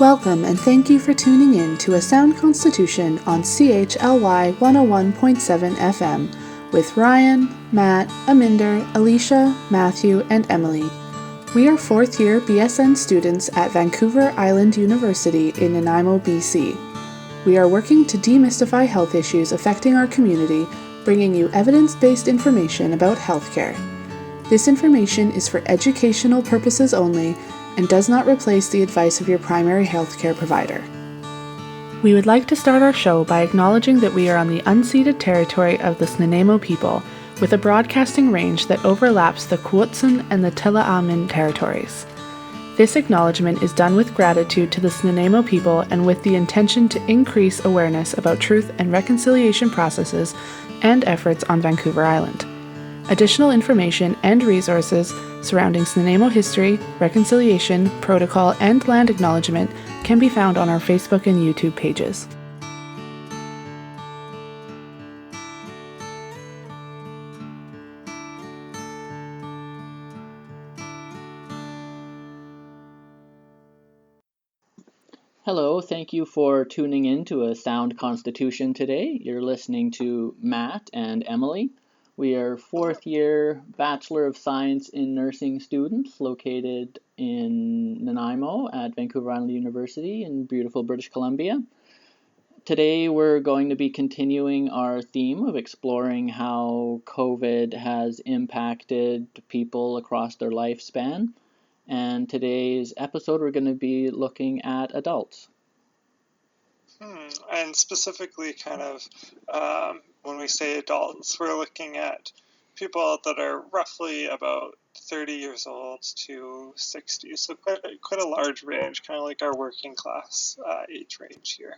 Welcome and thank you for tuning in to A Sound Constitution on CHLY 101.7 FM with Ryan, Matt, Aminder, Alicia, Matthew, and Emily. We are fourth year BSN students at Vancouver Island University in Nanaimo, BC. We are working to demystify health issues affecting our community, bringing you evidence-based information about healthcare. This information is for educational purposes only and does not replace the advice of your primary healthcare provider. We would like to start our show by acknowledging that we are on the unceded territory of the Nanaimo people, with a broadcasting range that overlaps the Kwotsun and the Tla'amin territories. This acknowledgement is done with gratitude to the Nanaimo people and with the intention to increase awareness about truth and reconciliation processes and efforts on Vancouver Island. Additional information and resources surrounding Nanaimo history, reconciliation, protocol, and land acknowledgement can be found on our Facebook and YouTube pages. Hello, thank you for tuning in to A Sound Constitution today. You're listening to Matt and Emily. We are fourth year Bachelor of Science in Nursing students located in Nanaimo at Vancouver Island University in beautiful British Columbia. Today we're going to be continuing our theme of exploring how COVID has impacted people across their lifespan. And today's episode we're going to be looking at adults. And specifically when we say adults, we're looking at people that are roughly about 30 years old to 60, so quite a large range, kind of like our working class age range here.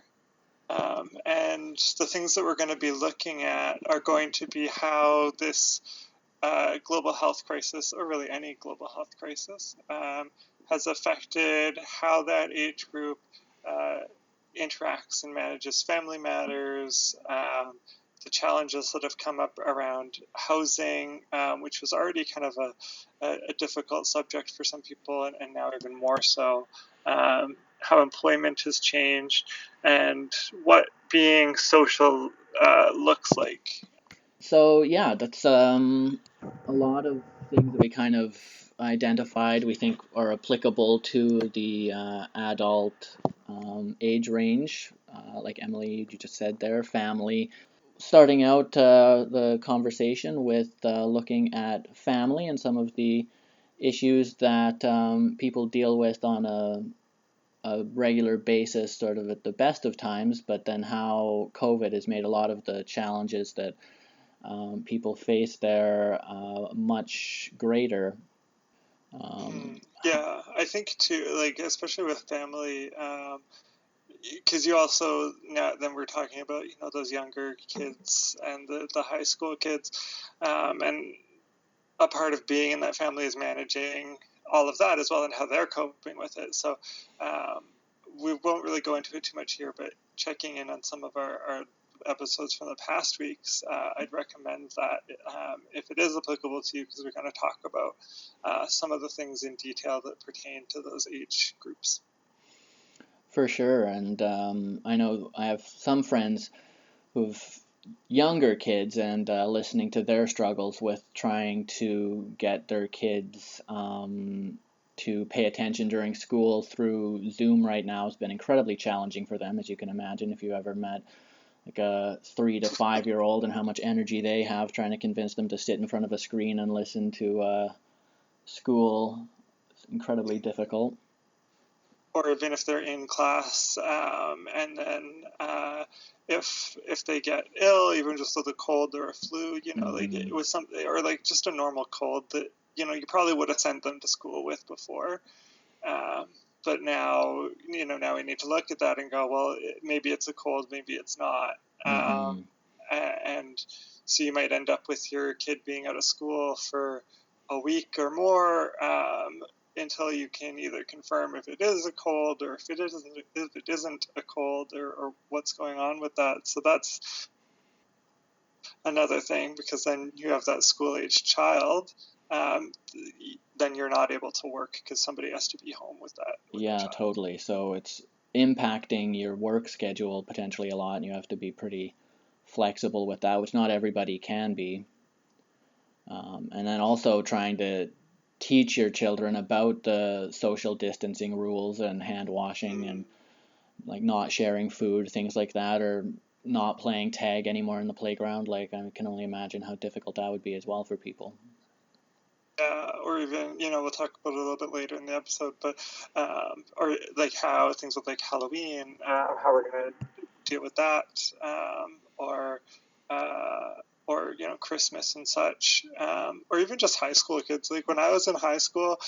And the things that we're going to be looking at are going to be how this global health crisis, or really any global health crisis, has affected how that age group interacts and manages family matters, the challenges that have come up around housing, which was already kind of a difficult subject for some people, and now even more so, how employment has changed, and what being social looks like. So yeah, that's a lot of things that we kind of identified we think are applicable to the adult age range, like Emily, you just said there, family. Starting out the conversation with looking at family and some of the issues that people deal with on a regular basis, sort of at the best of times, but then how COVID has made a lot of the challenges that people face there much greater. Yeah, I think too, like especially with family, because you also then we're talking about those younger kids and the high school kids, and a part of being in that family is managing all of that as well and how they're coping with it. So we won't really go into it too much here, but checking in on some of our episodes from the past weeks, I'd recommend that if it is applicable to you, because we're going to talk about some of the things in detail that pertain to those age groups. For sure, and I know I have some friends who've younger kids, and listening to their struggles with trying to get their kids to pay attention during school through Zoom right now has been incredibly challenging for them, as you can imagine if you ever met like a 3 to 5 year old and how much energy they have trying to convince them to sit in front of a screen and listen to school. It's incredibly difficult. Or even if they're in class, and then if they get ill, even just with a cold or a flu, like it was something, or like just a normal cold that you probably would have sent them to school with before. But now, now we need to look at that and go, well, maybe it's a cold, maybe it's not. And so you might end up with your kid being out of school for a week or more, until you can either confirm if it is a cold or if it isn't a cold, or what's going on with that. So that's another thing, because then you have that school-age child, then you're not able to work because somebody has to be home with that. Yeah, totally. So it's impacting your work schedule potentially a lot, and you have to be pretty flexible with that, which not everybody can be. And then also trying to teach your children about the social distancing rules and hand washing and like not sharing food, things like that, or not playing tag anymore in the playground. Like I can only imagine how difficult that would be as well for people. Or even, we'll talk about it a little bit later in the episode, but or like how things with like Halloween, how we're going to deal with that, or Christmas and such, or even just high school kids. Like when I was in high school,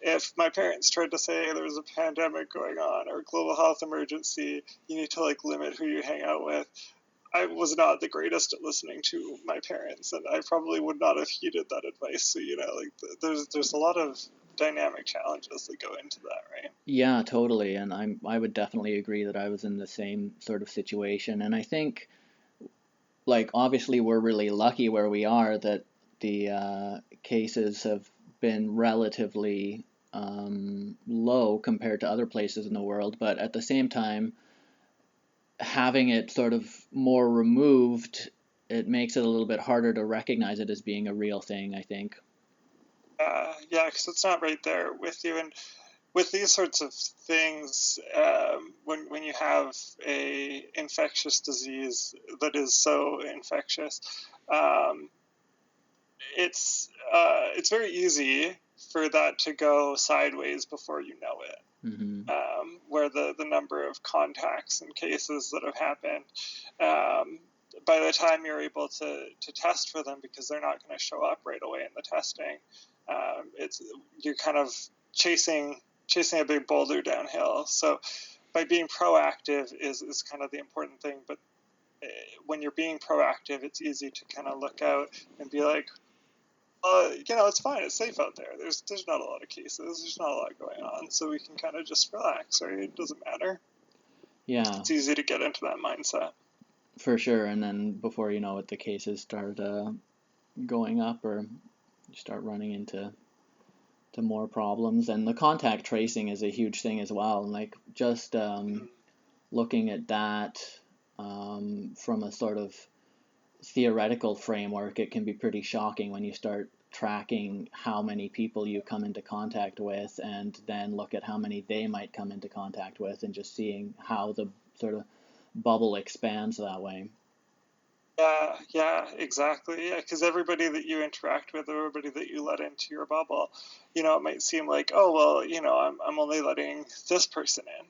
if my parents tried to say there was a pandemic going on or a global health emergency, you need to like limit who you hang out with, I was not the greatest at listening to my parents, and I probably would not have heeded that advice. So there's a lot of dynamic challenges that go into that, right? Yeah, totally. And I would definitely agree that I was in the same sort of situation. And I think, like, obviously we're really lucky where we are that the cases have been relatively low compared to other places in the world. But at the same time, having it sort of more removed, it makes it a little bit harder to recognize it as being a real thing, I think. Yeah, because it's not right there with you. And with these sorts of things, when you have a infectious disease that is so infectious, it's very easy for that to go sideways before you know it. Where the number of contacts and cases that have happened, by the time you're able to test for them, because they're not going to show up right away in the testing, you're kind of chasing a big boulder downhill. So by being proactive is kind of the important thing. But when you're being proactive, it's easy to kind of look out and be like, it's fine. It's safe out there. There's not a lot of cases. There's not a lot going on. So we can kind of just relax, right? It doesn't matter. Yeah. It's easy to get into that mindset. For sure. And then before you know it, the cases start going up, or you start running into more problems. And the contact tracing is a huge thing as well. And like just looking at that from a sort of theoretical framework, it can be pretty shocking when you start tracking how many people you come into contact with, and then look at how many they might come into contact with, and just seeing how the sort of bubble expands that way. Yeah, exactly. Because everybody that you interact with, everybody that you let into your bubble, it might seem like, oh, well, I'm only letting this person in.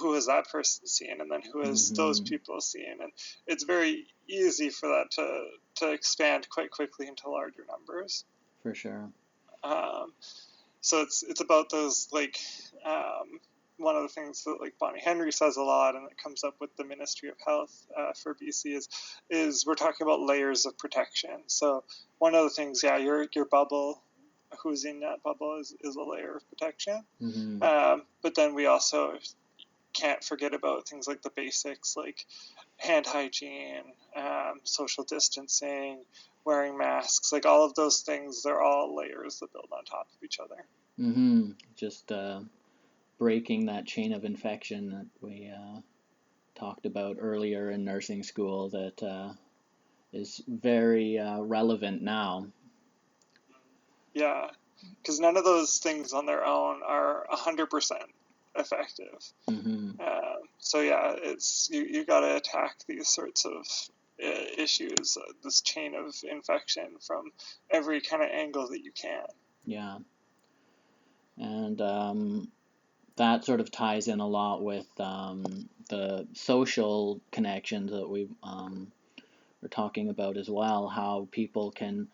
Who has that person seen, and then who has those people seen? And it's very easy for that to expand quite quickly into larger numbers. For sure. So it's about those, like, one of the things that like Bonnie Henry says a lot, and it comes up with the Ministry of Health for BC is we're talking about layers of protection. So one of the things, your bubble, who's in that bubble is a layer of protection. But then we also can't forget about things like the basics, like hand hygiene, social distancing, wearing masks, like all of those things. They're all layers that build on top of each other. Just breaking that chain of infection that we talked about earlier in nursing school, that is very relevant now. Yeah, because none of those things on their own are 100% effective. So yeah, it's you got to attack these sorts of issues, this chain of infection, from every kind of angle that you can. Yeah, and that sort of ties in a lot with the social connections that we were talking about as well, how people can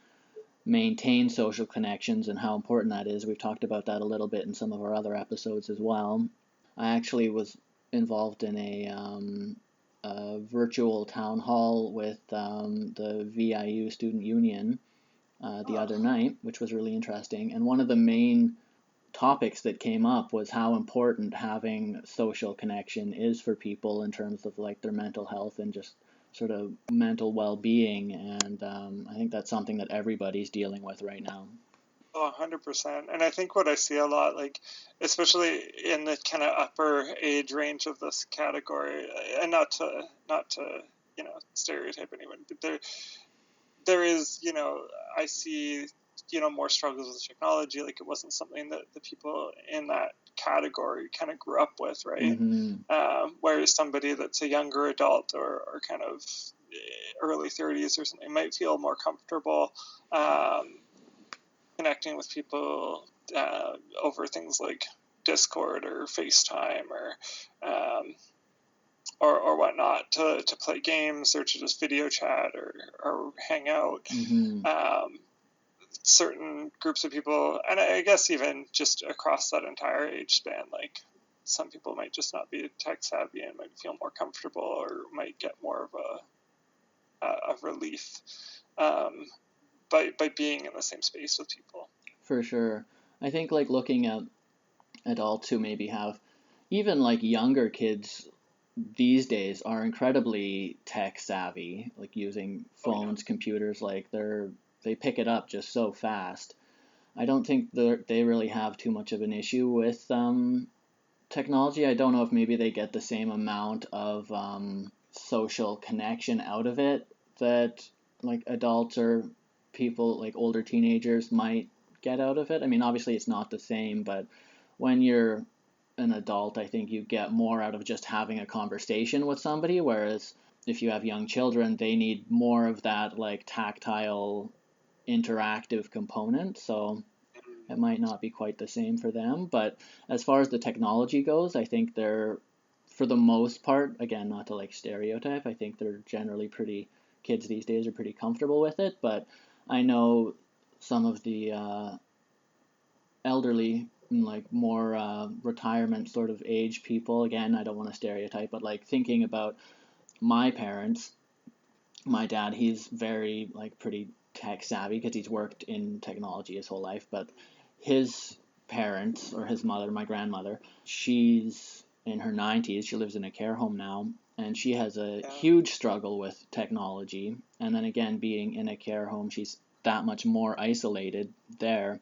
maintain social connections and how important that is. We've talked about that a little bit in some of our other episodes as well. I actually was involved in a virtual town hall with the VIU Student Union the other night, which was really interesting. And one of the main topics that came up was how important having social connection is for people in terms of like their mental health and just sort of mental well-being. And I think that's something that everybody's dealing with right now. Oh, 100%. And I think what I see a lot, like, especially in the kind of upper age range of this category, and not to stereotype anyone, but there is, I see, more struggles with technology. Like, it wasn't something that the people in that category kind of grew up with, right? Whereas somebody that's a younger adult or kind of early 30s or something might feel more comfortable connecting with people over things like Discord or FaceTime or whatnot to play games or to just video chat or hang out. Certain groups of people, and I guess even just across that entire age span, like some people might just not be tech savvy and might feel more comfortable or might get more of a relief by being in the same space with people. For sure. I think like looking at adults who maybe have even like younger kids these days are incredibly tech savvy, like using phones, computers, like they pick it up just so fast. I don't think they really have too much of an issue with technology. I don't know if maybe they get the same amount of social connection out of it that like adults or people like older teenagers might get out of it. I mean, obviously it's not the same, but when you're an adult, I think you get more out of just having a conversation with somebody, whereas if you have young children, they need more of that like tactile interactive component. So it might not be quite the same for them. But as far as the technology goes, I think they're, for the most part, again, not to like stereotype, I think they're generally pretty, kids these days are pretty comfortable with it. But I know some of the elderly, like more retirement sort of age people, again, I don't want to stereotype, but like thinking about my parents, my dad, he's very like pretty tech savvy because he's worked in technology his whole life, but his parents, or his mother, my grandmother, she's in her 90s. She lives in a care home now, and she has a huge struggle with technology. And then again, being in a care home, she's that much more isolated there,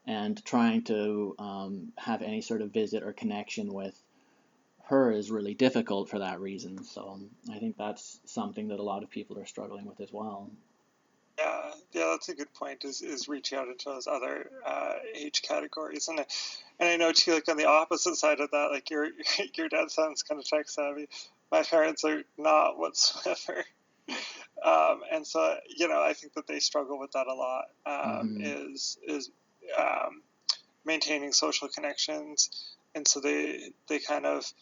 and trying to have any sort of visit or connection with her is really difficult for that reason. So I think that's something that a lot of people are struggling with as well. Yeah, that's a good point. Is reaching out into those other age categories, and I know too, like on the opposite side of that, like your dad sounds kind of tech savvy. My parents are not whatsoever, and so I think that they struggle with that a lot. Is maintaining social connections, and so they kind of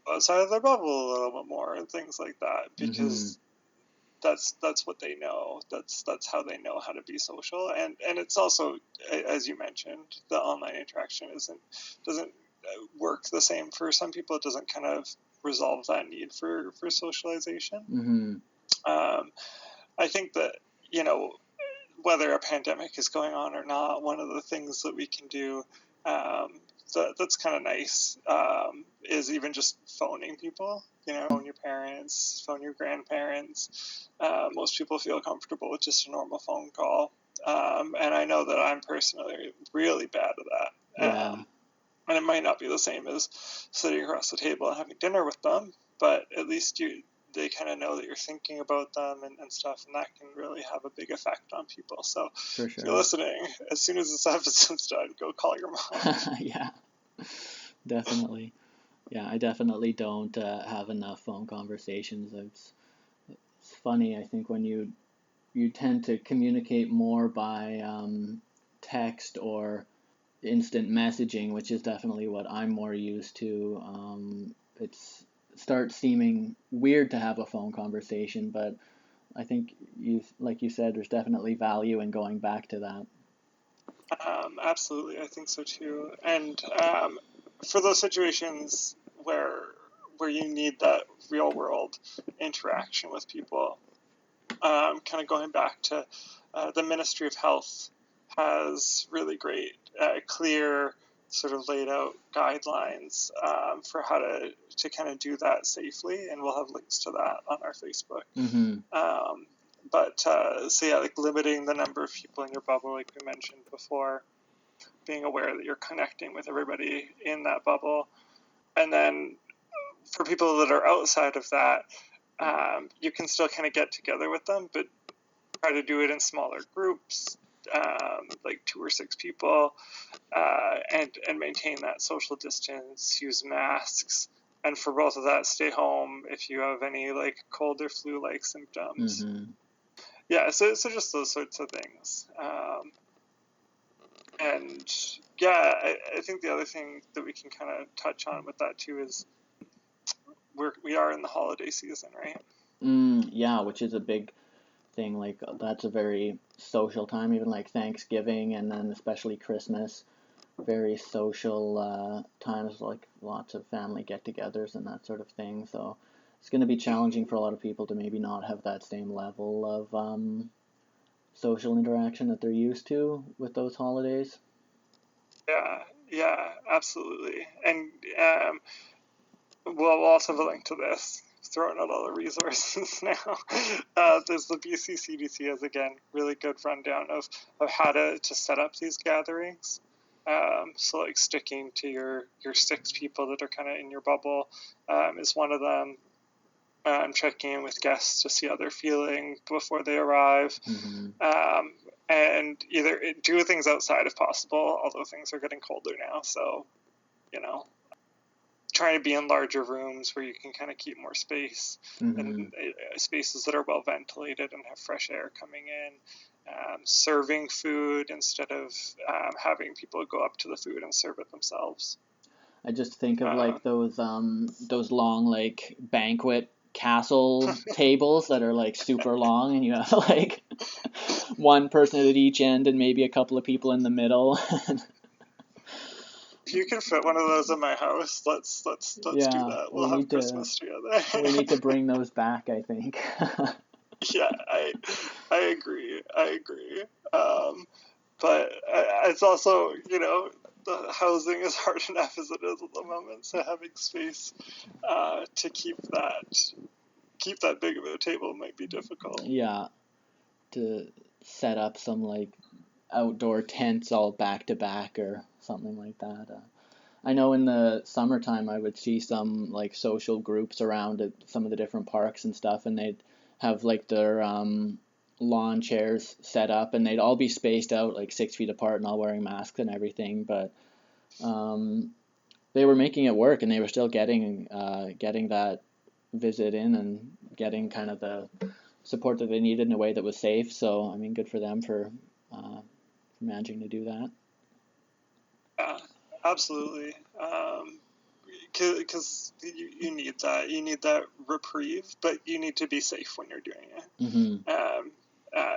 outside of their bubble a little bit more and things like that because that's what they know. That's how they know how to be social, and it's also, as you mentioned, the online interaction doesn't work the same for some people. It doesn't kind of resolve that need for socialization. I think that whether a pandemic is going on or not, one of the things that we can do that's kind of nice is even just phoning people. Phone your parents, phone your grandparents. Most people feel comfortable with just a normal phone call. And I know that I'm personally really bad at that. And it might not be the same as sitting across the table and having dinner with them, but at least they kind of know that you're thinking about them and stuff, and that can really have a big effect on people. So for sure, if you're listening, as soon as this episode's done, go call your mom. Yeah, definitely. Yeah, I definitely don't have enough phone conversations. It's funny, I think, when you tend to communicate more by text or instant messaging, which is definitely what I'm more used to. It's starts seeming weird to have a phone conversation, but I think like you said, there's definitely value in going back to that. Absolutely, I think so too. And for those situations where you need that real world interaction with people, kind of going back to the Ministry of Health has really great, clear, sort of laid out guidelines for how to kind of do that safely, and we'll have links to that on our Facebook. But so yeah, like limiting the number of people in your bubble, like we mentioned before, being aware that you're connecting with everybody in that bubble. And then for people that are outside of that, you can still kind of get together with them, but try to do it in smaller groups, like 2 or 6 people, and maintain that social distance, use masks. And for both of that, stay home if you have any like cold or flu-like symptoms. Mm-hmm. Yeah, so just those sorts of things. And yeah, I think the other thing that we can kind of touch on with that too is we are in the holiday season, right? Yeah, which is a big thing. Like that's a very social time, even like Thanksgiving and then especially Christmas. Very social times, like lots of family get-togethers and that sort of thing. So it's going to be challenging for a lot of people to maybe not have that same level of social interaction that they're used to with those holidays. Yeah, absolutely. And we'll also have a link to this. Throwing out all the resources now. There's the BC CDC has, again, really good rundown of how to set up these gatherings. So like sticking to your 6 people that are kind of in your bubble is one of them. Checking in with guests to see how they're feeling before they arrive. Mm-hmm. And either do things outside if possible, although things are getting colder now. So, trying to be in larger rooms where you can kind of keep more space, Mm-hmm. and spaces that are well ventilated and have fresh air coming in. Serving food instead of having people go up to the food and serve it themselves. I just think of like those long like banquet castle tables that are like super long, and you have like one person at each end and maybe a couple of people in the middle. If you can fit one of those in my house, let's do that. We'll have Christmas together. We need to bring those back, I think. Yeah, I agree. But it's also, the housing is hard enough as it is at the moment, so having space to keep that big of a table might be difficult. Yeah, to set up some like outdoor tents all back to back or something like that. I know in the summertime I would see some like social groups around at some of the different parks and stuff, and they'd have like their lawn chairs set up, and they'd all be spaced out like 6 feet apart and all wearing masks and everything, but they were making it work, and they were still getting that visit in and getting kind of the support that they needed in a way that was safe. So I mean, good for them for managing to do that. Yeah, absolutely. Because you need that. You need that reprieve, but you need to be safe when you're doing it. Mm-hmm.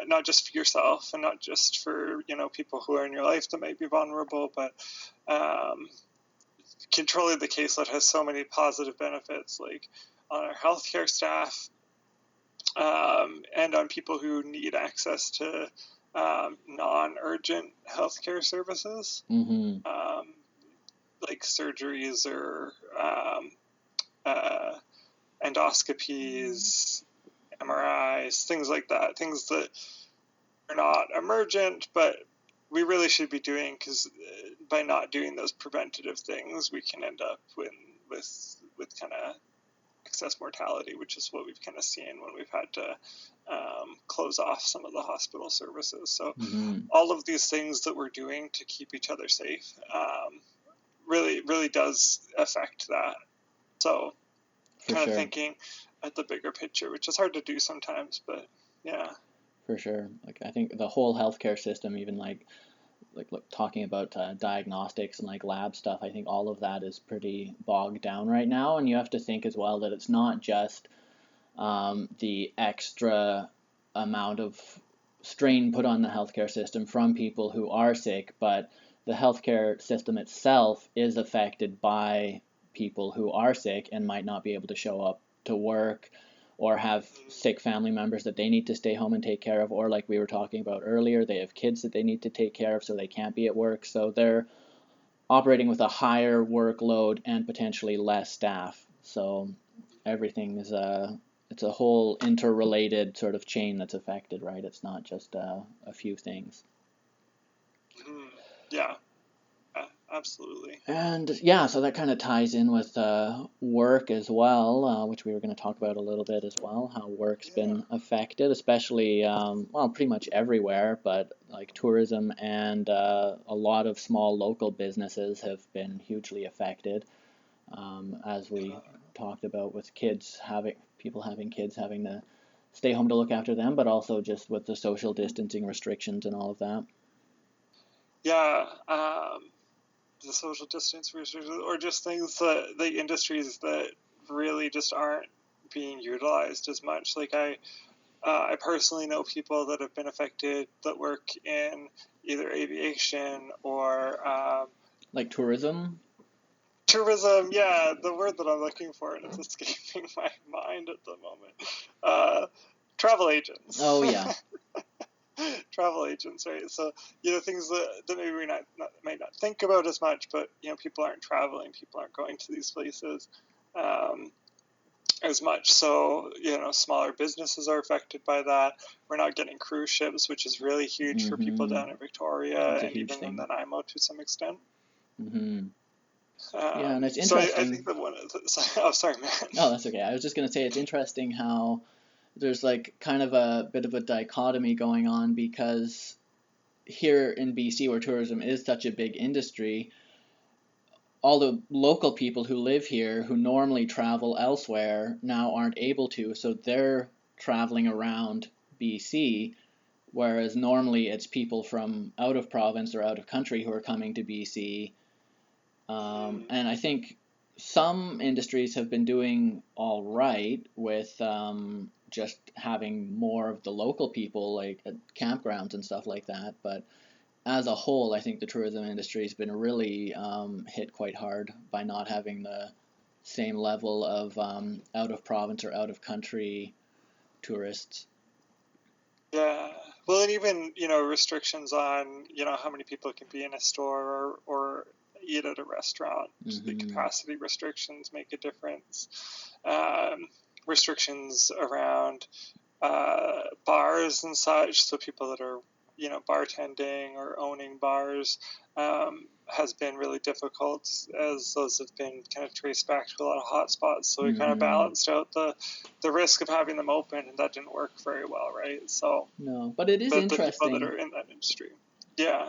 Not just for yourself and not just for people who are in your life that might be vulnerable, but controlling the caseload has so many positive benefits, like on our healthcare staff and on people who need access to non-urgent healthcare services. Mm-hmm. Like surgeries or endoscopies, MRIs, things like that, things that are not emergent, but we really should be doing, because by not doing those preventative things, we can end up with kind of excess mortality, which is what we've kind of seen when we've had to close off some of the hospital services. So all of these things that we're doing to keep each other safe really does affect that. So kind of thinking at the bigger picture, which is hard to do sometimes, but yeah. For sure. Like I think the whole healthcare system, even like talking about diagnostics and like lab stuff, I think all of that is pretty bogged down right now. And you have to think as well that it's not just the extra amount of strain put on the healthcare system from people who are sick, but the healthcare system itself is affected by people who are sick and might not be able to show up to work, or have sick family members that they need to stay home and take care of, or like we were talking about earlier, they have kids that they need to take care of, so they can't be at work. So they're operating with a higher workload and potentially less staff. So everything is it's a whole interrelated sort of chain that's affected, right? It's not just a few things. Yeah, absolutely. And yeah, so that kind of ties in with work as well, which we were going to talk about a little bit as well, how work's been affected, especially, well, pretty much everywhere, but like tourism and a lot of small local businesses have been hugely affected, as we talked about with people having kids having to stay home to look after them, but also just with the social distancing restrictions and all of that. Yeah, the social distance restrictions, or just things that the industries that really just aren't being utilized as much. Like I personally know people that have been affected that work in either aviation or like tourism. Tourism, yeah, the word that I'm looking for, and it's escaping my mind at the moment. Travel agents. Oh yeah. Travel agents, right? So things that maybe we might not think about as much, but people aren't traveling, people aren't going to these places as much. So smaller businesses are affected by that. We're not getting cruise ships, which is really huge for people down in Victoria and even in Nanaimo to some extent. Yeah, and it's interesting. So I think that oh, sorry, man. Oh, that's okay. I was just going to say it's interesting how there's like kind of a bit of a dichotomy going on, because here in BC, where tourism is such a big industry, all the local people who live here who normally travel elsewhere now aren't able to, so they're traveling around BC, whereas normally it's people from out of province or out of country who are coming to BC. And I think some industries have been doing all right with just having more of the local people, like at campgrounds and stuff like that. But as a whole, I think the tourism industry has been really hit quite hard by not having the same level of out of province or out of country tourists. Yeah. Well, and even, restrictions on, how many people can be in a store or eat at a restaurant. The capacity restrictions make a difference. Restrictions around bars and such, so people that are, bartending or owning bars, has been really difficult, as those have been kind of traced back to a lot of hotspots. So we kind of balanced out the risk of having them open, and that didn't work very well, right? So no, but it is interesting. The people that are in that industry. Yeah.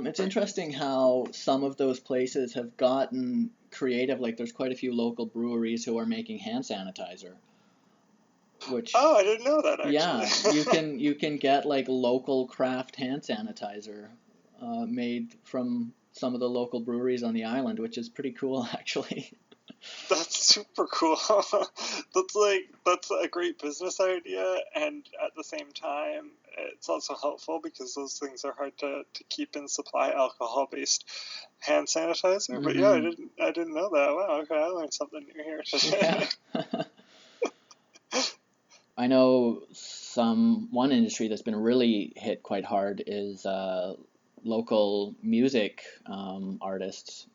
It's interesting how some of those places have gotten creative. Like there's quite a few local breweries who are making hand sanitizer. Which, I didn't know that, actually. Yeah, you can get like local craft hand sanitizer made from some of the local breweries on the island, which is pretty cool, actually. That's super cool. That's a great business idea, and at the same time, it's also helpful because those things are hard to keep in supply, alcohol-based hand sanitizer. But yeah, I didn't know that. Wow, okay, I learned something new here today. Yeah. I know one industry that's been really hit quite hard is local music artists,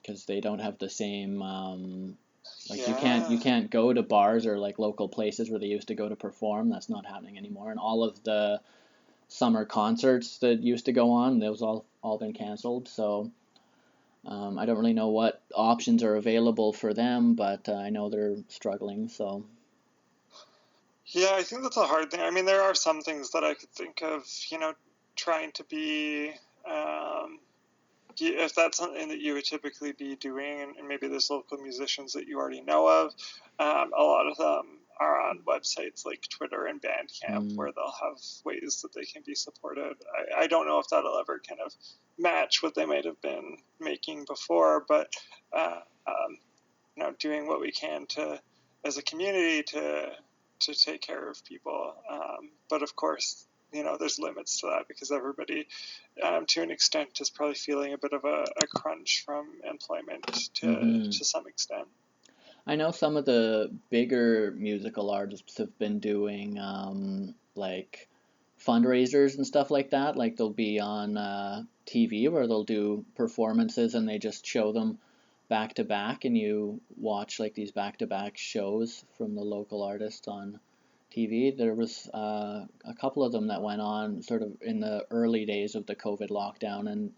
because they don't have the same you can't go to bars or like local places where they used to go to perform. That's not happening anymore, and all of the summer concerts that used to go on, those all been canceled. So I don't really know what options are available for them, but I know they're struggling. So yeah, I think that's a hard thing. I mean, there are some things that I could think of, trying to be, if that's something that you would typically be doing, and maybe there's local musicians that you already know of, a lot of them are on websites like Twitter and Bandcamp, where they'll have ways that they can be supported. I don't know if that'll ever kind of match what they might have been making before, but, doing what we can as a community to take care of people. But of course, there's limits to that, because everybody, to an extent, is probably feeling a bit of a crunch from employment to some extent. I know some of the bigger musical artists have been doing like fundraisers and stuff like that. Like they'll be on TV where they'll do performances and they just show them back to back, and you watch like these back to back shows from the local artists on TV. There was a couple of them that went on sort of in the early days of the COVID lockdown, and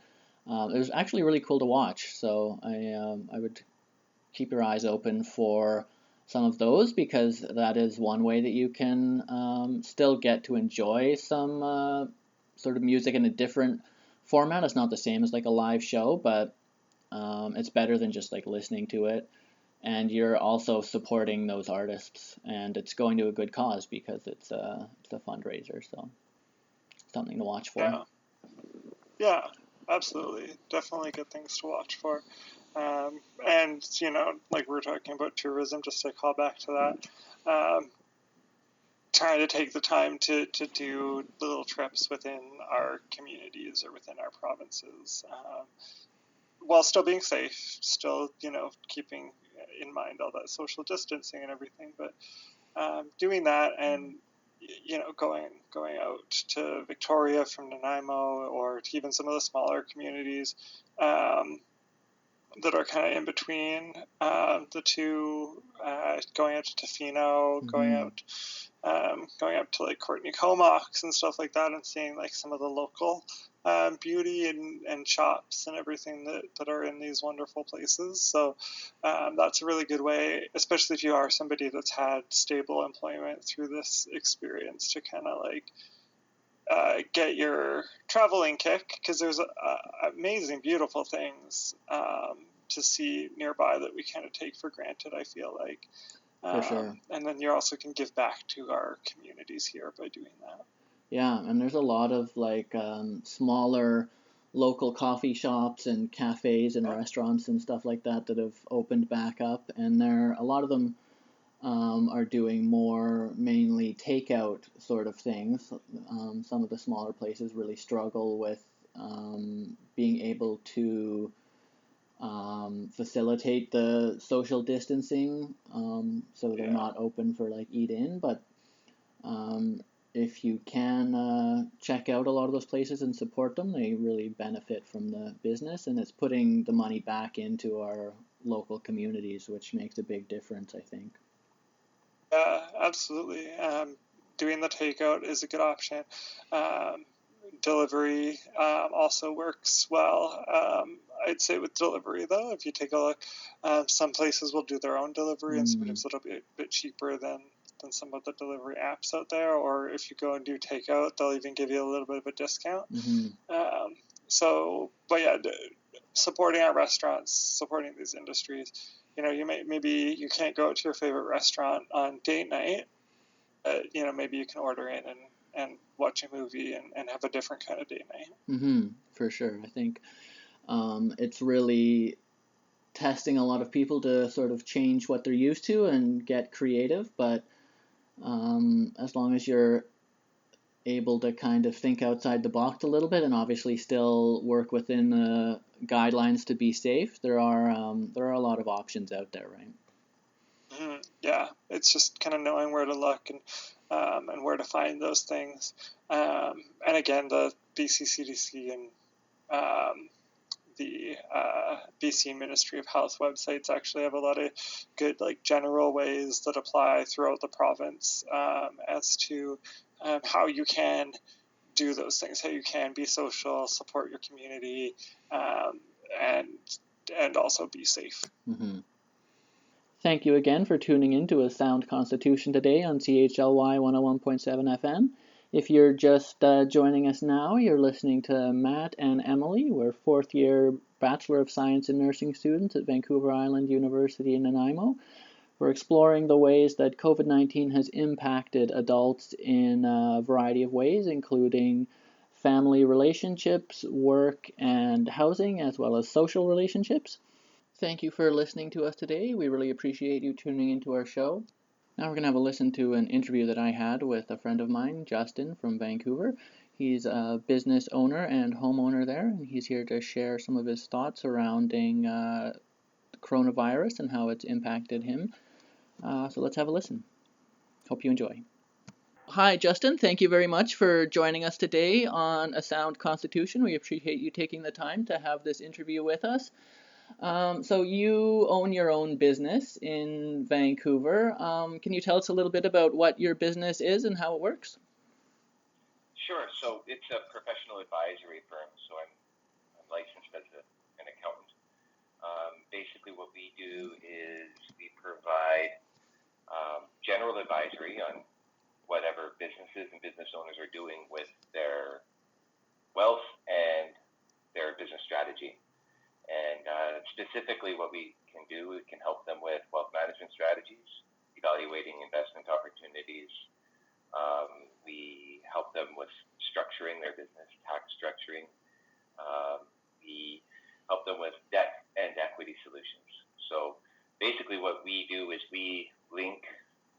it was actually really cool to watch. So I would keep your eyes open for some of those, because that is one way that you can still get to enjoy some sort of music in a different format. It's not the same as like a live show, but it's better than just like listening to it. And you're also supporting those artists, and it's going to a good cause because it's a fundraiser. So something to watch for. Yeah, absolutely. Definitely good things to watch for. And, like we're talking about tourism, just to call back to that, trying to take the time to do little trips within our communities or within our provinces, while still being safe, still, keeping in mind all that social distancing and everything, but doing that, and going out to Victoria from Nanaimo, or to even some of the smaller communities that are kind of in between the two, going out to Tofino, going up to like Courtney Comox and stuff like that, and seeing like some of the local beauty and shops and everything that are in these wonderful places. So that's a really good way, especially if you are somebody that's had stable employment through this experience, to kind of like get your traveling kick, because there's amazing, beautiful things to see nearby that we kind of take for granted, I feel like. For sure. And then you also can give back to our communities here by doing that. Yeah, and there's a lot of like smaller local coffee shops and cafes and restaurants and stuff like that that have opened back up, and a lot of them are doing more mainly takeout sort of things. Some of the smaller places really struggle with being able to facilitate the social distancing, so they're not open for like eat in. But if you can check out a lot of those places and support them, they really benefit from the business, and it's putting the money back into our local communities, which makes a big difference, I think. Yeah, absolutely. Doing the takeout is a good option. Delivery also works well. I'd say with delivery, though, if you take a look, some places will do their own delivery, and sometimes it'll be a bit cheaper than some of the delivery apps out there. Or if you go and do takeout, they'll even give you a little bit of a discount. But yeah, supporting our restaurants, supporting these industries. Maybe you can't go out to your favorite restaurant on date night. Maybe you can order in and watch a movie and have a different kind of date night. For sure. I think it's really testing a lot of people to sort of change what they're used to and get creative, but as long as you're able to kind of think outside the box a little bit and obviously still work within the guidelines to be safe, there are a lot of options out there, right? Yeah, it's just kind of knowing where to look and where to find those things. And again, the BC CDC and the BC Ministry of Health websites actually have a lot of good like general ways that apply throughout the province as to how you can do those things, how you can be social, support your community, and also be safe. Thank you again for tuning in to A Sound Constitution today on CHLY 101.7 FM. If you're just joining us now, you're listening to Matt and Emily. We're fourth-year Bachelor of Science in Nursing students at Vancouver Island University in Nanaimo. We're exploring the ways that COVID-19 has impacted adults in a variety of ways, including family relationships, work and housing, as well as social relationships. Thank you for listening to us today. We really appreciate you tuning into our show. Now we're going to have a listen to an interview that I had with a friend of mine, Justin from Vancouver. He's a business owner and homeowner there, and he's here to share some of his thoughts surrounding coronavirus and how it's impacted him. So let's have a listen. Hope you enjoy. Hi, Justin. Thank you very much for joining us today on A Sound Constitution. We appreciate you taking the time to have this interview with us. So you own your own business in Vancouver. Can you tell us a little bit about what your business is and how it works? Sure. So it's a professional advisory firm. So I'm licensed as an accountant. Basically, what we do is we provide general advisory on whatever businesses and business owners are doing with their wealth and their business strategy. And specifically, what we can do, we can help them with wealth management strategies, evaluating investment opportunities. We help them with structuring their business, tax structuring. We help them with debt and equity solutions. So basically what we do is we link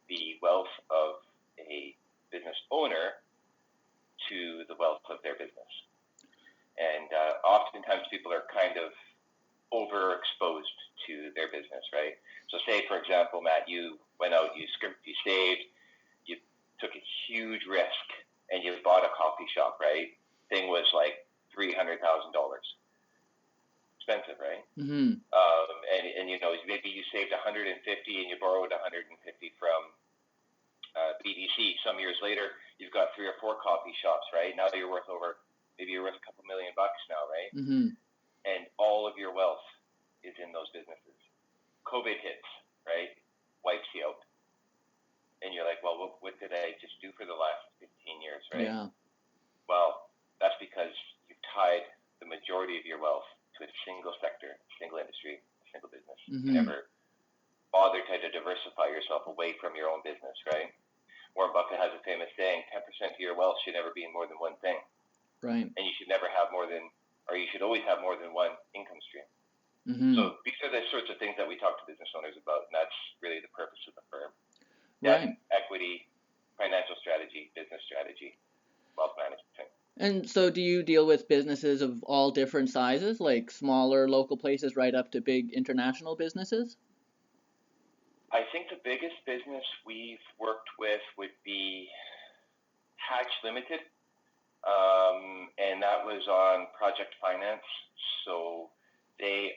the wealth of a business owner to the wealth of their business. And oftentimes people are kind of overexposed to their business, right? So say, for example, Matt, you went out, you scrimped, you saved, you took a huge risk, and you bought a coffee shop, right? Thing was like $300,000. Expensive, right? Mm-hmm. And you know, maybe you saved 150 and you borrowed 150 from BDC. Some years later, you've got 3 or 4 coffee shops, right? Now you're worth maybe you're worth a couple $1 million now, right? Mm-hmm. And all of your wealth is in those businesses. COVID hits, right? Wipes you out. And you're like, well, what did I just do for the last 15 years, right? Yeah. Well, that's because you've tied the majority of your wealth to a single sector, a single industry, a single business. Mm-hmm. You never bother to diversify yourself away from your own business, right? Warren Buffett has a famous saying, 10% of your wealth should never be in more than one thing. Right. And you should never have you should always have more than one income stream. Mm-hmm. So these are the sorts of things that we talk to business owners about, and that's really the purpose of the firm. Right. Debt, equity, financial strategy, business strategy, wealth management. And so do you deal with businesses of all different sizes, like smaller local places right up to big international businesses? I think the biggest business we've worked with would be Hatch Limited, and that was on project finance. So they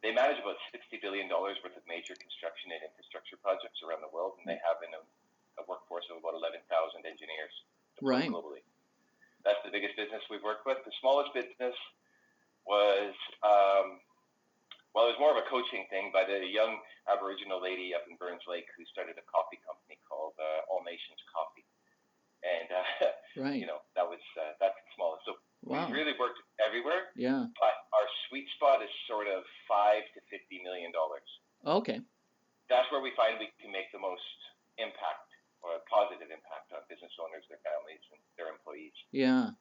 manage about $60 billion worth of major construction and infrastructure projects around the world, and they have a workforce of about 11,000 engineers deployed globally. That's the biggest business we've worked with. The smallest business was, it was more of a coaching thing, but a young Aboriginal lady up in Burns Lake who started a coffee company called All Nations Coffee. And, you know, that's the smallest. So we've really worked everywhere. Yeah. But our sweet spot is sort of $5 to $50 million. Okay. That's where we find we can make the most impact, or a positive impact, on business owners, their families, and their employees. Yeah.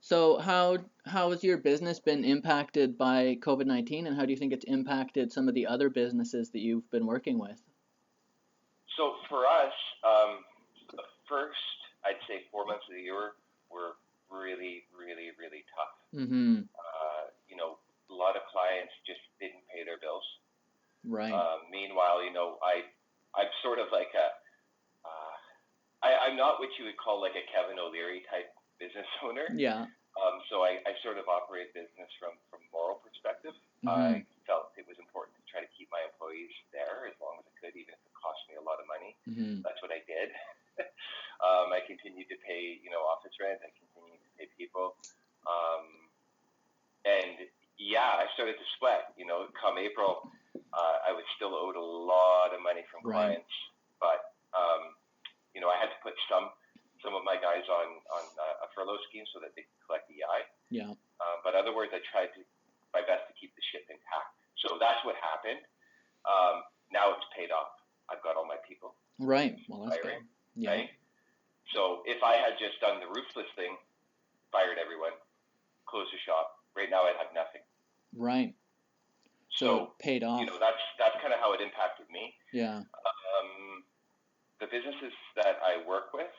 So how has your business been impacted by COVID-19, and how do you think it's impacted some of the other businesses that you've been working with? So for us, the first, I'd say 4 months of the year were really, really, really tough. Mm-hmm. You know, a lot of clients just didn't pay their bills. Right. Meanwhile, you know, I'm sort of like I'm not what you would call like a Kevin O'Leary type business owner. Yeah. So I sort of operate business from a moral perspective. Mm-hmm. I felt it was important to try to keep my employees there as long as I could, even if it cost me a lot of money. Mm-hmm. That's what I did. I continued to pay, you know, office rent. I continued to pay people. And yeah, I started to sweat. You know, come April, I was still owed a lot of money from clients, but you know, I had to put some of my guys on a furlough scheme so that they could collect EI. Yeah. But other words, I tried my best to keep the ship intact. So that's what happened. Now it's paid off. I've got all my people. Right. Well, that's good. Yeah. Right? So if I had just done the ruthless thing, fired everyone, closed the shop, right now I'd have nothing. Right. So paid off. You know, that's kind of how it impacted me. Yeah. The businesses that I work with,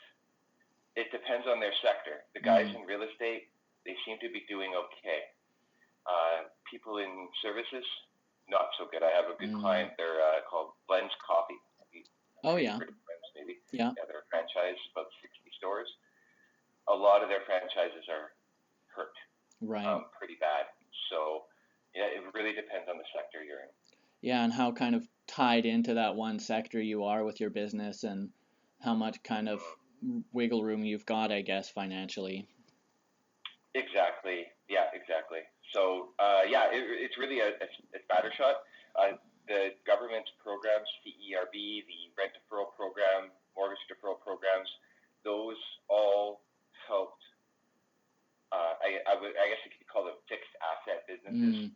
it depends on their sector. The guys in real estate, they seem to be doing okay. People in services, not so good. I have a good client. They're called Blends Coffee. Oh, yeah. Maybe. Yeah. Yeah, they're a franchise, about 60 stores. A lot of their franchises are hurt. Right. Pretty bad. So, yeah, it really really depends on the sector you're in. Yeah, and how kind of tied into that one sector you are with your business, and how much kind of wiggle room you've got, I guess, financially. Exactly. Yeah, exactly. So, it's really a batter shot. The government programs, CERB, the rent deferral program, mortgage deferral programs, those all helped. I guess you could call them fixed asset businesses.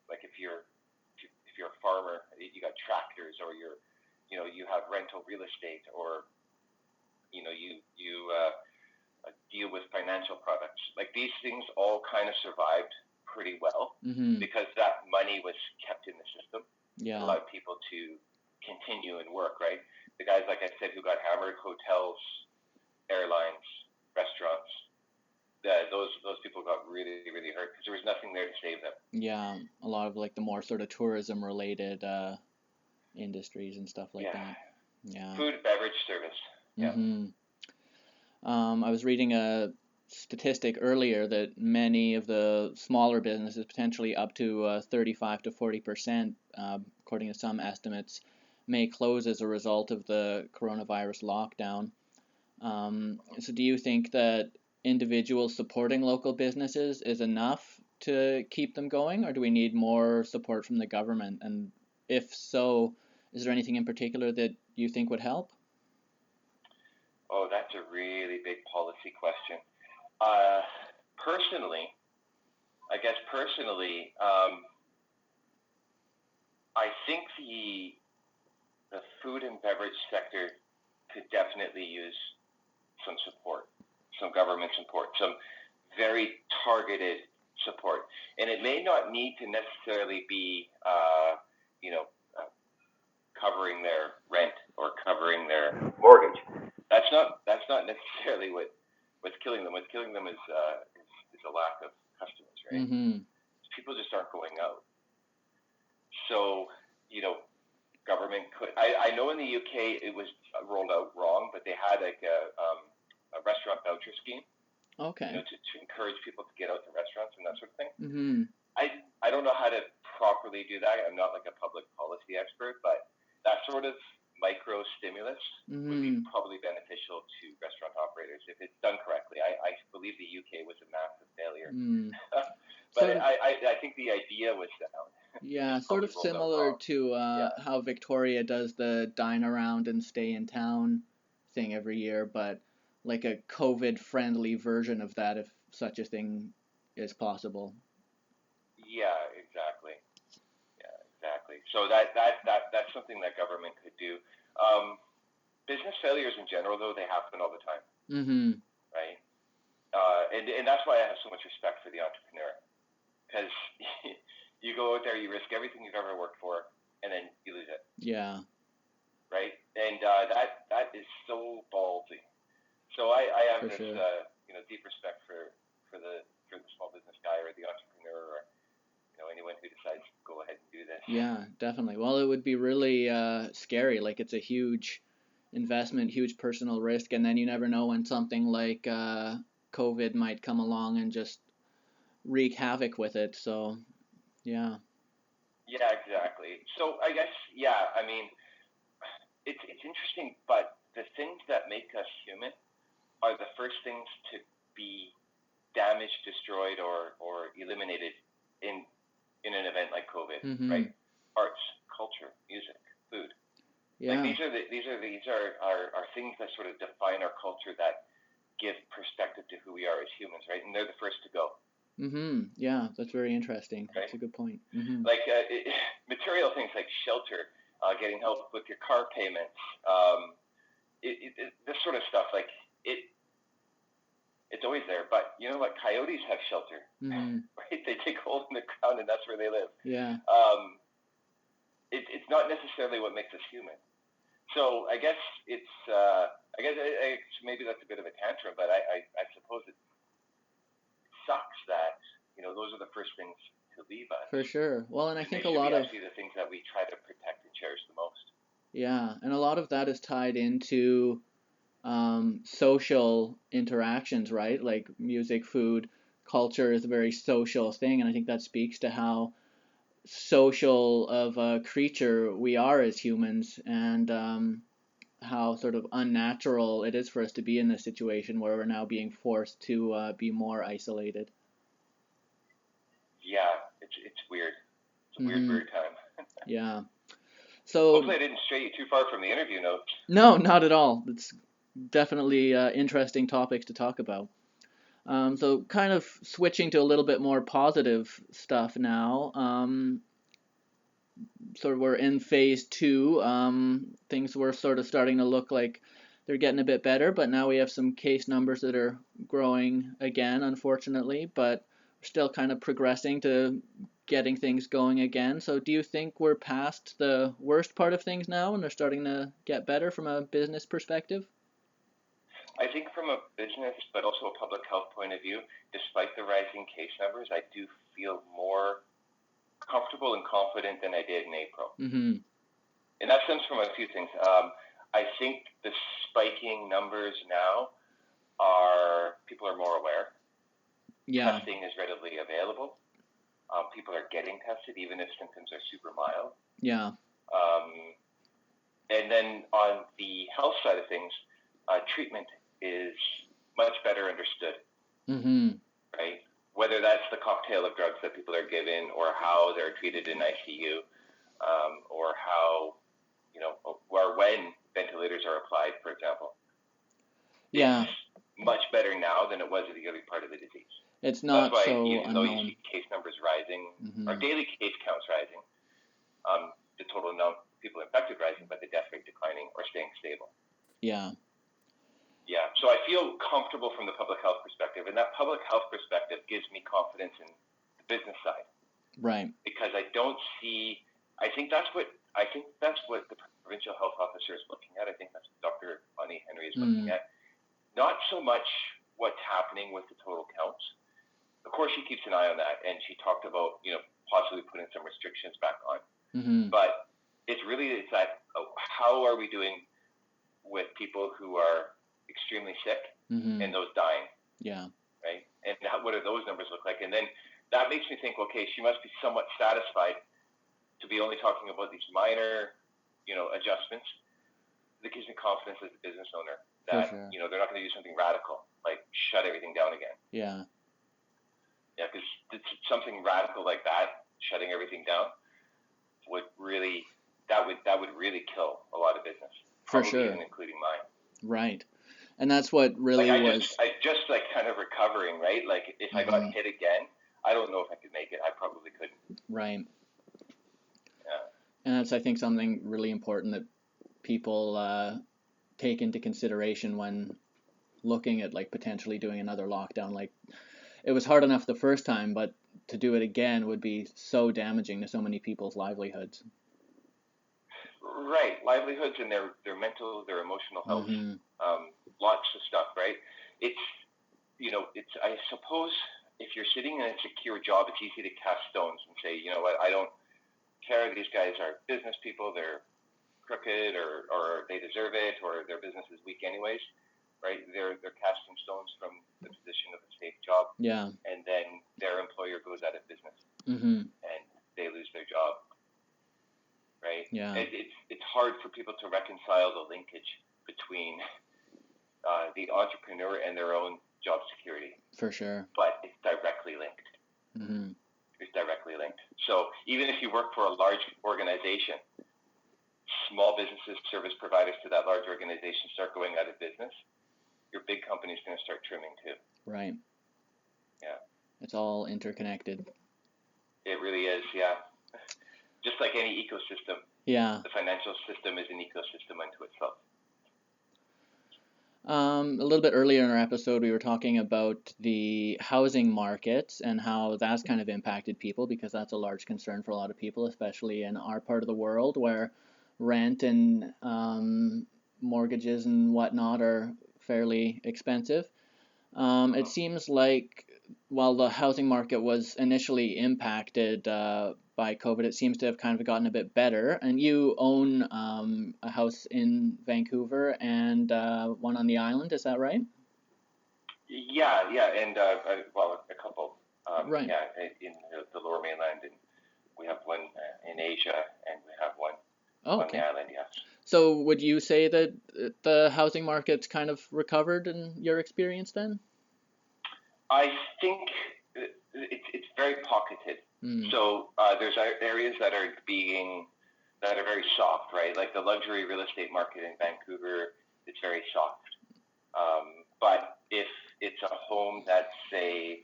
Like if you're a farmer, you got tractors, or you have rental real estate, or you deal with financial products. Like these things all kind of survived pretty well because that money was kept in the system. Yeah. It allowed people to continue and work, right? The guys, like I said, who got hammered, hotels, airlines, restaurants, those people got really, really hurt because there was nothing there to save them. Yeah, a lot of like the more sort of tourism related industries and stuff like that. Yeah. Food, beverage, service. Yeah. I was reading a statistic earlier that many of the smaller businesses, potentially up to 35 to 40%, according to some estimates, may close as a result of the coronavirus lockdown. So do you think that individuals supporting local businesses is enough to keep them going, or do we need more support from the government? And if so, is there anything in particular that you think would help? Oh, that's a really big policy question. Personally, I think the food and beverage sector could definitely use some support, some government support, some very targeted support. And it may not need to necessarily be, covering their rent or covering their mortgage. That's not necessarily what's killing them. What's killing them is a lack of customers, right? People just aren't going out. So, government could. I know in the UK it was rolled out wrong, but they had like a restaurant voucher scheme. Okay. To encourage people to get out to restaurants and that sort of thing. I don't know how to properly do that. I'm not like a public policy expert, but that sort of micro stimulus would be probably beneficial to restaurant operators if it's done correctly. I believe the UK was a massive failure. But I think the idea was sound. Yeah, sort of similar to how Victoria does the dine around and stay in town thing every year, but like a COVID-friendly version of that, if such a thing is possible. Yeah, exactly. So that's something that government could do. Business failures in general, though, they happen all the time. Right? And that's why I have so much respect for the entrepreneur, because you go out there, you risk everything you've ever worked for, and then you lose it. Yeah. Right? And that is so ballsy. So I have this deep respect for the small business guy or the entrepreneur, or anyone who decides to go ahead and do this. Yeah, definitely. Well, it would be really scary. Like, it's a huge investment, huge personal risk, and then you never know when something like COVID might come along and just wreak havoc with it. So, yeah. Yeah, exactly. So I guess, I mean, it's interesting, but the things that make us human are the first things to be damaged, destroyed, or eliminated in an event like COVID, right? Arts, culture, music, food. Yeah. Like these are things that sort of define our culture, that give perspective to who we are as humans, right? And they're the first to go. Yeah, that's very interesting. Right? That's a good point. Like material things like shelter, getting help with your car payments, this sort of stuff. Like it's always there. But you know what? Coyotes have shelter, right? They dig holes in the ground, and that's where they live. Yeah. It's not necessarily what makes us human. So I guess maybe that's a bit of a tantrum, but I suppose it sucks that those are the first things to leave us. For sure. Well, and I think a lot of the things that we try to protect and cherish the most. Yeah, and a lot of that is tied into social interactions, right? Like music, food, culture is a very social thing, and I think that speaks to how social of a creature we are as humans, and how sort of unnatural it is for us to be in this situation where we're now being forced to be more isolated. Yeah, it's weird. It's a weird time. Yeah. So hopefully I didn't stray you too far from the interview notes. No, not at all. It's definitely interesting topics to talk about. So kind of switching to a little bit more positive stuff now. Sort of we're in phase 2. Things were sort of starting to look like they're getting a bit better, but now we have some case numbers that are growing again, unfortunately, but we're still kind of progressing to getting things going again. So do you think we're past the worst part of things now and they're starting to get better from a business perspective? I think from a business, but also a public health point of view, despite the rising case numbers, I do feel more comfortable and confident than I did in April. Mm-hmm. And that stems from a few things. I think the spiking numbers now people are more aware. Yeah. Testing is readily available. People are getting tested even if symptoms are super mild. Yeah. And then on the health side of things, treatment is much better understood. Mm-hmm. Right? Whether that's the cocktail of drugs that people are given, or how they're treated in ICU, or how, or when ventilators are applied, for example. Yeah. It's much better now than it was at the early part of the disease. It's not That's why, so even though unknown. you see case numbers rising, Mm-hmm. or daily case counts rising, the total number of people infected rising, but the death rate declining or staying stable. Yeah. Yeah, so I feel comfortable from the public health perspective, and that public health perspective gives me confidence in the business side. Right. Because I don't see. I think that's what the provincial health officer is looking at. I think that's what Dr. Bonnie Henry is looking at. Not so much what's happening with the total counts. Of course, she keeps an eye on that, and she talked about possibly putting some restrictions back on. Mm-hmm. But it's that how are we doing with people who are extremely sick and those dying? Yeah. Right. And what do those numbers look like? And then that makes me think, okay, she must be somewhat satisfied to be only talking about these minor, adjustments. That gives me confidence as a business owner that For sure. They're not going to do something radical like shut everything down again. Yeah. Yeah, because something radical like that, shutting everything down, would really kill a lot of business. For probably sure. Even including mine. Right. And that's what really I was. just like kind of recovering, right? Like if I got hit again, I don't know if I could make it. I probably couldn't. Right. Yeah. And that's, I think, something really important that people take into consideration when looking at like potentially doing another lockdown. Like, it was hard enough the first time, but to do it again would be so damaging to so many people's livelihoods. Right, livelihoods and their mental, their emotional health, lots of stuff. Right, it's I suppose if you're sitting in a secure job, it's easy to cast stones and say, you know what, I don't care. These guys are business people. They're crooked, or they deserve it, or their business is weak anyways. Right, they're casting stones from the position of a safe job. Yeah. And then their employer goes out of business, and they lose their job. Right. Yeah. It's hard for people to reconcile the linkage between the entrepreneur and their own job security. For sure. But it's directly linked. It's directly linked. So even if you work for a large organization, small businesses, service providers to that large organization start going out of business, your big company's going to start trimming too. Right. Yeah. It's all interconnected. It really is, yeah. Just like any ecosystem. Yeah. The financial system is an ecosystem unto itself. A little bit earlier in our episode, we were talking about the housing market and how that's kind of impacted people, because that's a large concern for a lot of people, especially in our part of the world where rent and mortgages and whatnot are fairly expensive. It seems like while the housing market was initially impacted by COVID, it seems to have kind of gotten a bit better. And you own a house in Vancouver and one on the island, is that right? Yeah, and a couple. Right. Yeah, in the Lower Mainland, and we have one Oh, on the okay. island, yes. So would you say that the housing market's kind of recovered in your experience then? I think it's very pocketed. So there's areas that are very soft, right? Like the luxury real estate market in Vancouver, it's very soft. But if it's a home that's, say,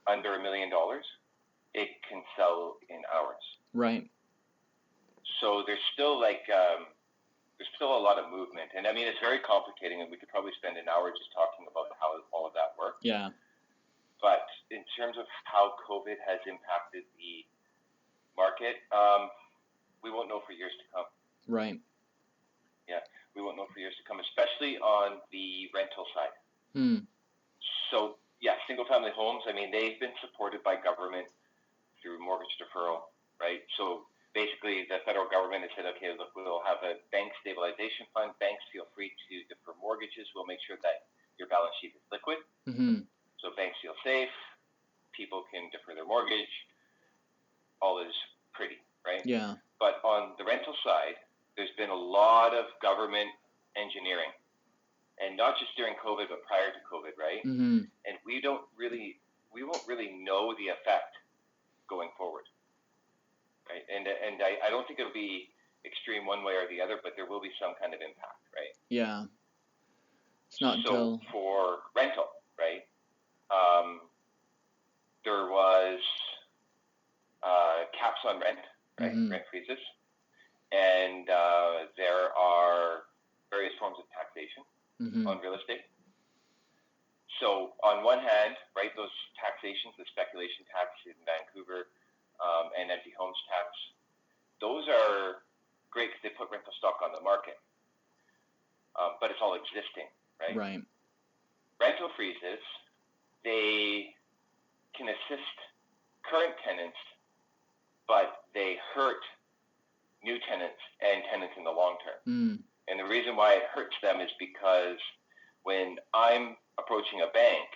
under $1 million, it can sell in hours. Right. So there's still a lot of movement. And I mean, it's very complicating, and we could probably spend an hour just talking about how all of that works. Yeah. But in terms of how COVID has impacted the market, we won't know for years to come. Right. Yeah, we won't know for years to come, especially on the rental side. So, yeah, single-family homes, I mean, they've been supported by government through mortgage deferral, right? So basically, the federal government has said, okay, look, we'll have a bank stabilization fund. Banks feel free to defer mortgages. We'll make sure that your balance sheet is liquid. So banks feel safe. People can defer their mortgage. All is pretty, right? Yeah. But on the rental side, there's been a lot of government engineering. And not just during COVID, but prior to COVID, right? And we won't really know the effect going forward, right? And I don't think it'll be extreme one way or the other, but there will be some kind of impact, right? Yeah. It's not so for rental, right? There was caps on rent, right? Rent freezes, and there are various forms of taxation on real estate. So on one hand, right, those taxations, the speculation tax in Vancouver and empty homes tax, those are great because they put rental stock on the market, but it's all existing, right? Right. Rental freezes, they can assist current tenants, but they hurt new tenants and tenants in the long term. And the reason why it hurts them is because when I'm approaching a bank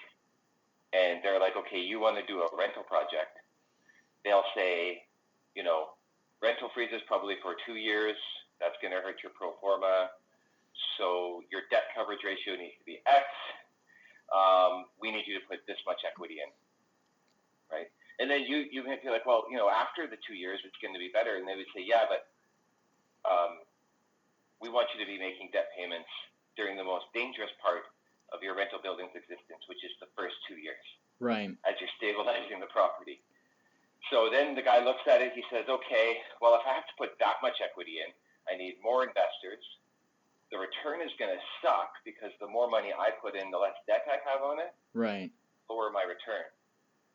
and they're like, okay, you want to do a rental project, they'll say, rental freezes probably for 2 years. That's going to hurt your pro forma. So your debt coverage ratio needs to be X. We need you to put this much equity in, right? And then you might be like, well, after the 2 years, it's going to be better. And they would say, yeah, but we want you to be making debt payments during the most dangerous part of your rental building's existence, which is the first 2 years. Right. As you're stabilizing the property. So then the guy looks at it, he says, okay, well, if I have to put that much equity in, I need more investors. The return is going to suck because the more money I put in, the less debt I have on it. Right. Lower my return,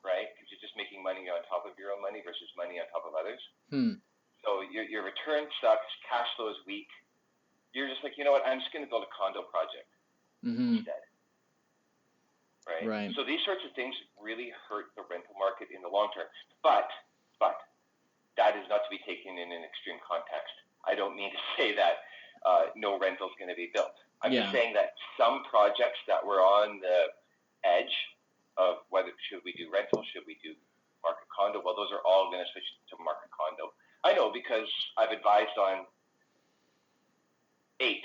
right? Because you're just making money on top of your own money versus money on top of others. So your return sucks, cash flow is weak. You're just like, you know what, I'm just going to build a condo project instead. Right? So these sorts of things really hurt the rental market in the long term. But that is not to be taken in an extreme context. I don't mean to say that no rental is going to be built. I'm just saying that some projects that were on the edge of whether should we do rental, should we do market condo, well, those are all going to switch to market condo. I know because I've advised on 8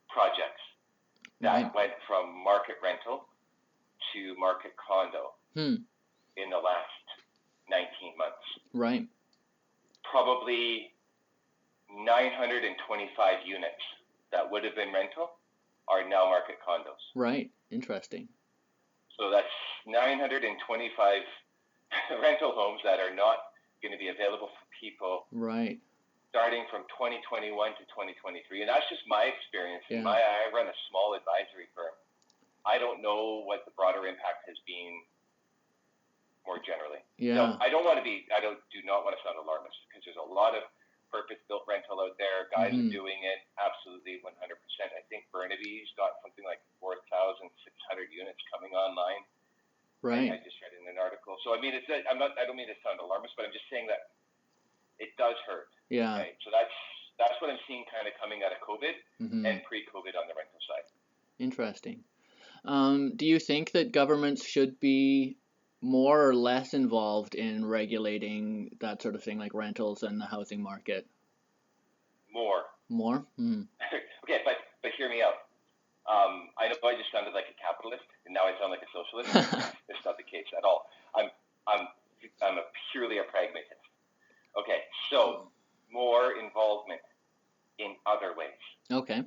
projects that went from market rental to market condo in the last 19 months. Right. Probably 925 units that would have been rental are now market condos. Right. Interesting. So that's 925 rental homes that are not going to be available for people. Right. Starting from 2021 to 2023. And that's just my experience. I run a small advisory firm. I don't know what the broader impact has been more generally. Yeah. So I do not want to sound alarmist because there's a lot of purpose-built rental out there. Guys are doing it absolutely 100%. I think Burnaby's got something like 4,600 units coming online. Right. I just read in an article. So I mean, I don't mean to sound alarmist, but I'm just saying that it does hurt. Yeah. Right? So that's what I'm seeing kind of coming out of COVID and pre-COVID on the rental side. Interesting. Do you think that governments should be more or less involved in regulating that sort of thing like rentals and the housing market? More. More? Okay, but hear me out. I know I just sounded like a capitalist, and now I sound like a socialist. It's not the case at all. I'm purely a pragmatist. Okay, so more involvement in other ways. Okay.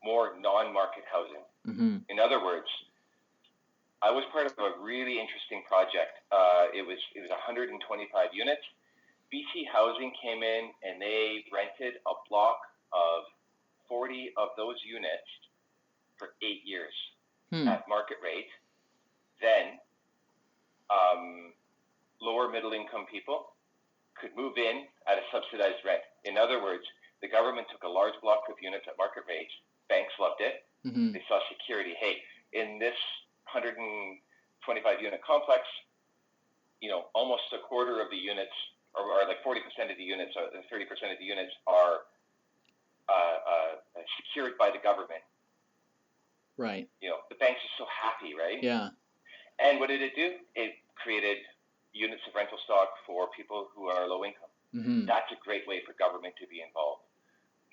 More non-market housing. Mm-hmm. In other words, I was part of a really interesting project. It was 125 units. BC Housing came in and they rented a block of 40 of those units for 8 years at market rate. Then lower middle income people could move in at a subsidized rent. In other words, the government took a large block of units at market rate. Banks loved it. Mm-hmm. They saw security. Hey, in this 125 unit complex, almost a quarter of the units, or like 40% of the units, or 30% of the units are secured by the government. Right. The banks are so happy, right? Yeah. And what did it do? It created units of rental stock for people who are low income. Mm-hmm. That's a great way for government to be involved.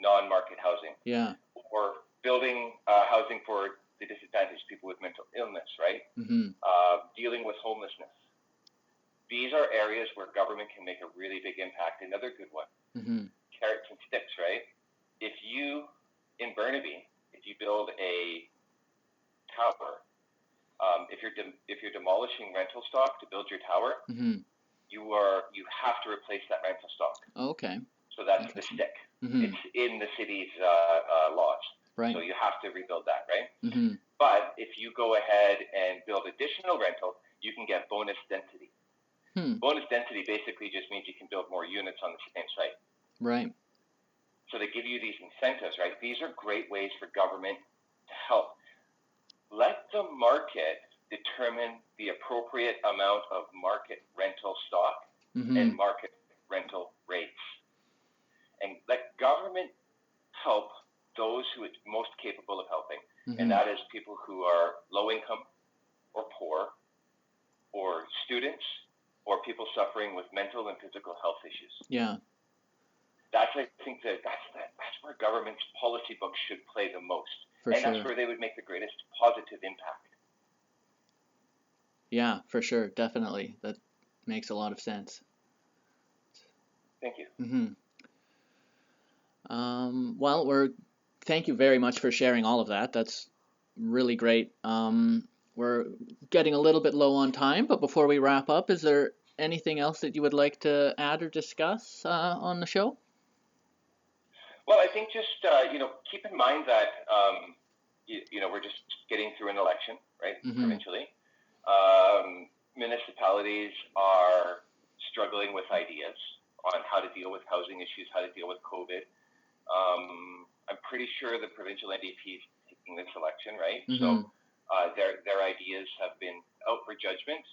Non-market housing. Yeah. Or building housing for the disadvantaged, people with mental illness, right? Mm-hmm. Dealing with homelessness. These are areas where government can make a really big impact. Another good one, carrots and sticks, right? If you, in Burnaby, if you build a tower, if you're demolishing rental stock to build your tower, you have to replace that rental stock. Okay. So that's the stick. It's in the city's laws. Right. So you have to rebuild that, right? Mm-hmm. But if you go ahead and build additional rental, you can get bonus density. Bonus density basically just means you can build more units on the same site. Right. So they give you these incentives, right? These are great ways for government to help. Let the market determine the appropriate amount of market rental stock and market rental rates. And let government help those who are most capable of helping. And that is people who are low income or poor or students or people suffering with mental and physical health issues. Yeah. I think that's where government's policy book should play the most. That's where they would make the greatest positive impact. Yeah, for sure. Definitely. That makes a lot of sense. Thank you. Well, thank you very much for sharing all of that. That's really great. We're getting a little bit low on time, but before we wrap up, is there anything else that you would like to add or discuss on the show? Well, I think just keep in mind that we're just getting through an election, right? Provincially, municipalities are struggling with ideas on how to deal with housing issues, how to deal with COVID. I'm pretty sure the provincial NDP is taking this election, right? So their ideas have been out for judgment,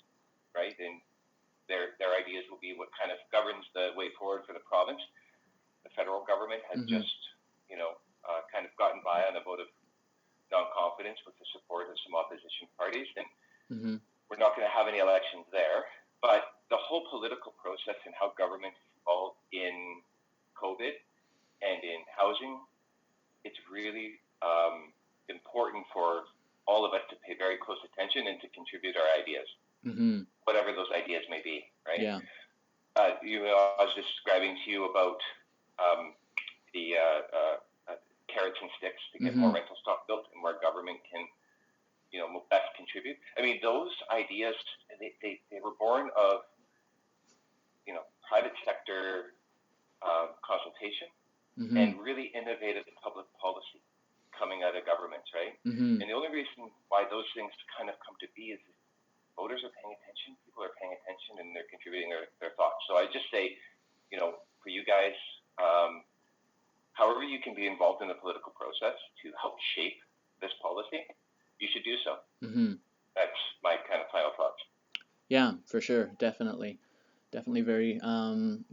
right? And their ideas will be what kind of governs the way forward for the province. The federal government has just, kind of gotten by on a vote of non-confidence with the support of some opposition parties. And we're not going to have any elections there. But the whole political process and how government is involved in COVID and in housing, it's really important for all of us to pay very close attention and to contribute our ideas, whatever those ideas may be, right? Yeah. I was just describing to you about the carrots and sticks to get more rental stock built and where government can, best contribute. I mean, those ideas, they were born of, private sector consultation and really innovative public policy coming out of governments, right? And the only reason why those things kind of come to be is that voters are paying attention, people are paying attention, and they're contributing their thoughts. So I just say, for you guys, however you can be involved in the political process to help shape this policy, you should do so. That's my kind of final thoughts. Yeah, for sure. Definitely very,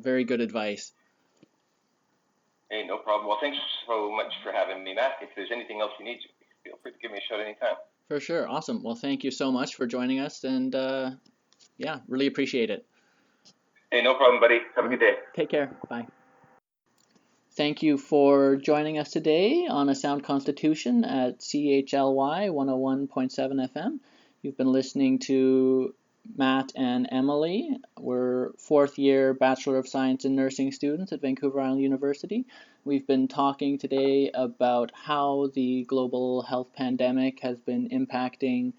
very good advice. Hey, no problem. Well, thanks so much for having me, Matt. If there's anything else you need, feel free to give me a shout anytime. For sure. Awesome. Well, thank you so much for joining us, and really appreciate it. Hey, no problem, buddy. Have a good day. Take care. Bye. thank you for joining us today on A Sound Constitution at CHLY 101.7 FM. You've been listening to Matt and Emily. We're fourth-year Bachelor of Science in Nursing students at Vancouver Island University. We've been talking today about how the global health pandemic has been impacting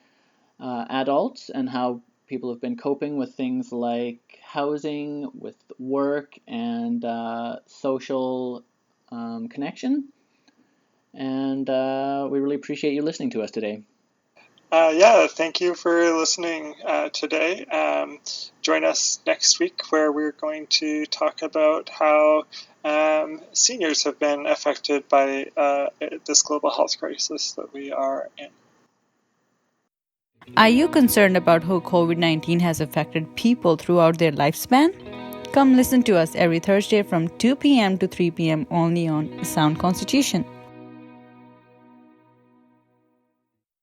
adults and how people have been coping with things like housing, with work, and social connection. And we really appreciate you listening to us today. Thank you for listening today. Join us next week where we're going to talk about how seniors have been affected by this global health crisis that we are in. Are you concerned about how COVID-19 has affected people throughout their lifespan? Come listen to us every Thursday from 2 p.m. to 3 p.m. only on Sound Constitution.